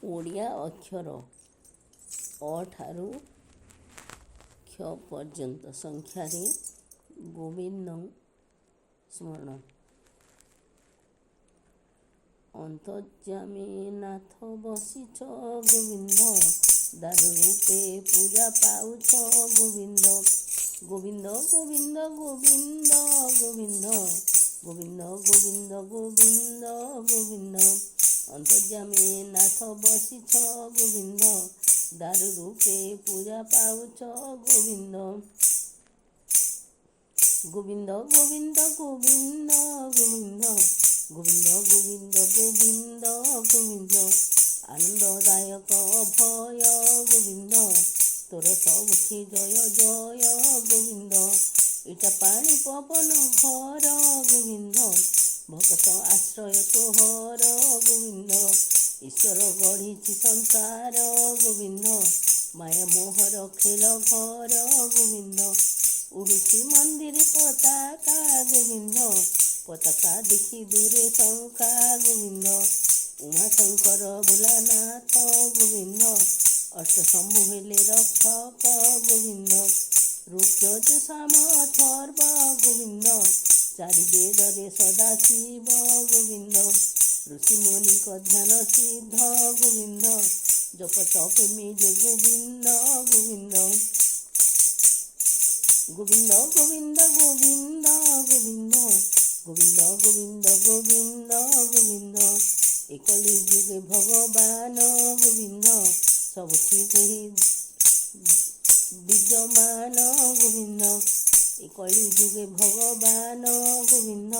ଓଡ଼ିଆ ଅକ୍ଷର ଅ ଠାରୁ କ୍ଷ ପର୍ଯ୍ୟନ୍ତ ସଂଖ୍ୟାରେ ଗୋବିନ୍ଦଂ ସ୍ମରଣ। ଅନ୍ତର୍ଯ୍ୟାମୀ ନାଥ ବସିଛ ଗୋବିନ୍ଦ, ଦାରୁ ରୂପେ ପୂଜା ପାଉଛ ଗୋବିନ୍ଦ। ଗୋବିନ୍ଦ ଗୋବିନ୍ଦ ଗୋବିନ୍ଦ ଗୋବିନ୍ଦ ଗୋବିନ୍ଦ ଗୋବିନ୍ଦ ଗୋବିନ୍ଦ ଗୋବିନ୍ଦ। ଅନ୍ତର୍ଯ୍ୟାମୀ ନାଥ ବସିଛ ଗୋବିନ୍ଦ, ଦାରୁ ରୂପେ ପୂଜା ପାଉଛ ଗୋବିନ୍ଦ। ଗୋବିନ୍ଦ ଗୋବିନ୍ଦ ଗୋବିନ୍ଦ ଗୋବିନ୍ଦ ଗୋବିନ୍ଦ ଗୋବିନ୍ଦ ଗୋବିନ୍ଦ ଗୋବିନ୍ଦ। ଆନନ୍ଦଦାୟକ ଅଭୟ ଗୋବିନ୍ଦ, ତୋର ସବୁଠି ଜୟ ଜୟ ଗୋବିନ୍ଦ। ଇଟା ପାଣି ପବନ ଘର ଗୋବିନ୍ଦ, ଭକତ ଆଶ୍ରୟ ତୋହର ଗୋବିନ୍ଦ। ଈଶ୍ୱର ଗଢ଼ିଛି ସଂସାର ଗୋବିନ୍ଦ, ମାୟା ମୋହର ଖେଳ ଘର ଗୋବିନ୍ଦ। ଉଡ଼ୁଛି ମନ୍ଦିର ପତାକା ଗୋବିନ୍ଦ, ପତାକା ଦେଖି ଦୂରେ ଶଙ୍କା ଗୋବିନ୍ଦ। ଉମାଶଙ୍କର ଭୋଲାନାଥ ଗୋବିନ୍ଦ, ଅଷ୍ଟଶମ୍ଭୁ ହେଲେ ରକ୍ଷକ ଗୋବିନ୍ଦ। ରୁକ୍ଷ ସାମଥର୍ବ ଗୋବିନ୍ଦ, ଚାରି ବେଦରେ ସଦାଶିବ ଗୋବିନ୍ଦ। ଋଷିମୁନିଙ୍କ ଧ୍ୟାନ ସିଦ୍ଧ ଗୋବିନ୍ଦ, ଜପ ତପେମି ଯେ ଗୋବିନ୍ଦ ଗୋବିନ୍ଦ। ଗୋବିନ୍ଦ ଗୋବିନ୍ଦ ଗୋବିନ୍ଦ ଗୋବିନ୍ଦ ଗୋବିନ୍ଦ ଗୋବିନ୍ଦ ଗୋବିନ୍ଦ ଗୋବିନ୍ଦ। ଏ କଳି ଯୁଗେ ଭଗବାନ ଗୋବିନ୍ଦ, ସବୁଠି ସେହି ବିଦ୍ୟମାନ ଗୋବିନ୍ଦ। ଏ କଳି ଯୁଗେ ଭଗବାନ ଗୋବିନ୍ଦ,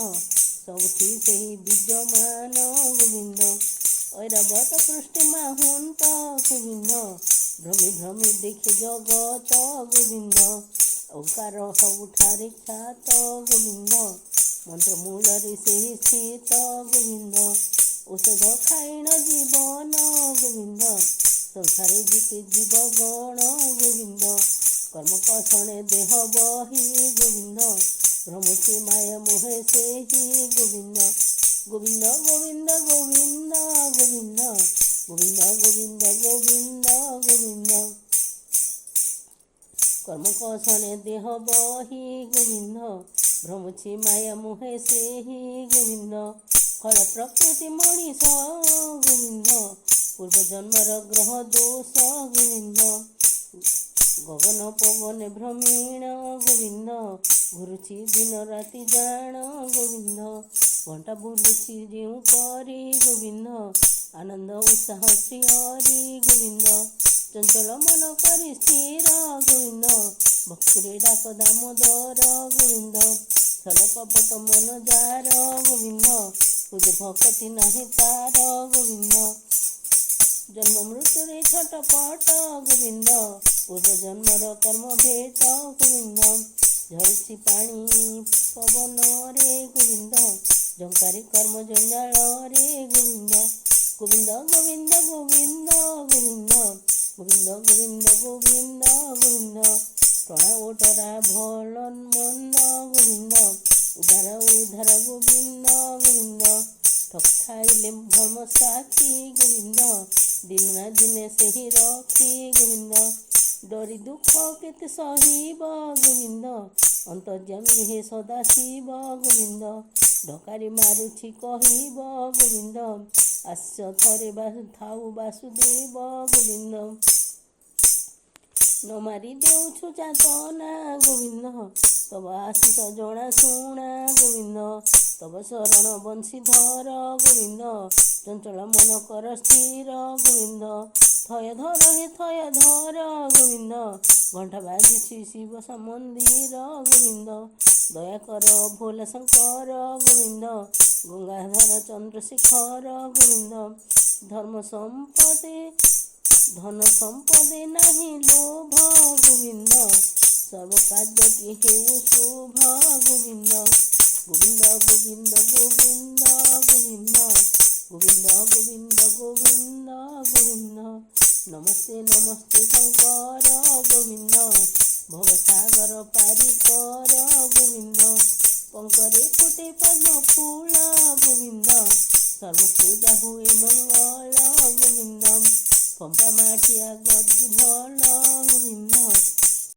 ସବୁଠି ସେହି ବିଦ୍ୟମାନ ଗୋବିନ୍ଦ। ଐରାବତ ପୃଷ୍ଠେ ମାହୁନ୍ତ ଗୋବିନ୍ଦ, ଭ୍ରମି ଭ୍ରମି ଦେଖେ ଜଗତ ଗୋବିନ୍ଦ। ଓଙ୍କାର ସବୁଠାରେ ଖ୍ୟାତ ଗୋବିନ୍ଦ, ମନ୍ତ୍ର ମୂଳରେ ସେହି ସ୍ଥିତ ଗୋବିନ୍ଦ। ଔଷଧ ଖାଇଣ ଜୀବନ ଗୋବିନ୍ଦ, ସଂସାରେ ଜିତେ ଜୀବ ଗଣ ଗୋବିନ୍ଦ। କର୍ମ କଷଣେ ଦେହ ବହି ଗୋବିନ୍ଦ, ଭ୍ରମୁଛି ମାୟା ମୋହେ ସେହି ଗୋବିନ୍ଦ। ଗୋବିନ୍ଦ ଗୋବିନ୍ଦ ଗୋବିନ୍ଦ ଗୋବିନ୍ଦ ଗୋବିନ୍ଦ ଗୋବିନ୍ଦ ଗୋବିନ୍ଦ ଗୋବିନ୍ଦ। କର୍ମ କଷଣେ ଦେହ ବହି ଗୋବିନ୍ଦ, ଭ୍ରମୁଛି ମାୟା ମୋହେ ସେହି ଗୋବିନ୍ଦ। ଫଳ ପ୍ରକୃତି ମଣିଷ ଗୋବିନ୍ଦ, ପୂର୍ବ ଜନ୍ମର ଗ୍ରହ ଦୋଷ ଗୋବିନ୍ଦ। ଗଗନ ପବନେ ଭ୍ରମୀଣ ଗୋବିନ୍ଦ, ଘୁରୁଛି ଦିନ ରାତି ଜାଣ ଗୋବିନ୍ଦ। ଘଣ୍ଟା ବୁଲୁଛି ଯେଉଁ ପରି ଗୋବିନ୍ଦ, ଆନନ୍ଦ ଉତ୍ସାହ ପ୍ରିୟରି ଗୋବିନ୍ଦ। ଚଞ୍ଚଳ ମନ କରି ସ୍ଥିର ଗୋବିନ୍ଦ, ଭକ୍ତିରେ ଡାକ ଦାମୋଦର ଗୋବିନ୍ଦ। ଛଳ କପଟ ମନ ଯାର ଗୋବିନ୍ଦ, ହୃଦୟ ଭକ୍ତି ନାହିଁ ତାର ଗୋବିନ୍ଦ। ଜନ୍ମ ମୃତ୍ୟୁରେ ଛଟପଟ ଗୋବିନ୍ଦ, ପୂର୍ବ ଜନ୍ମର କର୍ମ ଭେଟ ଗୋବିନ୍ଦ। ଝରୁଛି ପାଣି ପବନରେ ଗୋବିନ୍ଦ, ଝଙ୍କାରି କର୍ମ ଜଞ୍ଜାଳରେ ଗୋବିନ୍ଦ। ଗୋବିନ୍ଦ ଗୋବିନ୍ଦ ଗୋବିନ୍ଦ ଗୋବିନ୍ଦ ଗୋବିନ୍ଦ ଗୋବିନ୍ଦ ଗୋବିନ୍ଦ ଗୋବିନ୍ଦ। ଟଣା ଓଟରା ଭଲ ମନ୍ଦ ଗୋବିନ୍ଦ, ଉଦ୍ଧାର ଉଦ୍ଧାର ଗୋବିନ୍ଦ ଗୋବିନ୍ଦ। ଠକ ଖାଇଲେ ଧର୍ମ ସାକ୍ଷୀ ଗୋବିନ୍ଦ, ଦିନେ ନା ଦିନେ ସେହି ରଖି ଗୋବିନ୍ଦ। ଡରି ଦୁଃଖ କେତେ ସହିବ ଗୋବିନ୍ଦ, ଅନ୍ତର୍ଯ୍ୟାମୀ ହେ ସଦାଶିବ ଗୋବିନ୍ଦ। ଢକାରି ମାରୁଛି କହିବ ଗୋବିନ୍ଦ, ଆସ ଥରେ ଥାଉ ବାସୁଦେବ ଗୋବିନ୍ଦ। ନ ମାରି ଦେଉଛୁ ଯାତନା ଗୋବିନ୍ଦ, ତବ ଆଶିଷ ଜଣା ଶୁଣା ଗୋବିନ୍ଦ। ତବ ଶରଣ ବଂଶୀଧର ଗୋବିନ୍ଦ, ଚଞ୍ଚଳ ମନ କର ସ୍ଥିର ଗୋବିନ୍ଦ। ଥୟ ଧର ହେ ଥୟ ଧର ଗୋବିନ୍ଦ, ଘଣ୍ଟା ବାଜୁଛି ଶିବ ମନ୍ଦିର ଗୋବିନ୍ଦ। ଦୟାକର ଭୋଲା ଶଙ୍କର ଗୋବିନ୍ଦ, ଗଙ୍ଗାଧର ଚନ୍ଦ୍ରଶେଖର ଗୋବିନ୍ଦ। ଧନ ସମ୍ପଦେ ନାହିଁ ଲୋଭ ଗୋବିନ୍ଦ, ସର୍ବ କାର୍ଯ୍ୟଟି ହେଉ ଶୁଭ ଗୋବିନ୍ଦ। ଗୋବିନ୍ଦ ଗୋବିନ୍ଦ ଗୋବିନ୍ଦ ଗୋବିନ୍ଦ ଗୋବିନ୍ଦ ଗୋବିନ୍ଦ ଗୋବିନ୍ଦ ଗୋବିନ୍ଦ। ନମସ୍ତେ ନମସ୍ତେ ଶଙ୍କର ଗୋବିନ୍ଦ, ଭବସାଗର ପାରିକର ଗୋବିନ୍ଦ। ପଙ୍କରେ ଫୁଟେ ପଦ୍ମ ଫୁଲ ଗୋବିନ୍ଦ, ସର୍ବ ପୂଜା ହୁଏ ମଙ୍ଗଳ ଗୋବିନ୍ଦ। ପମ୍ପା ମାଠିଆ ଗଦି ଭଲ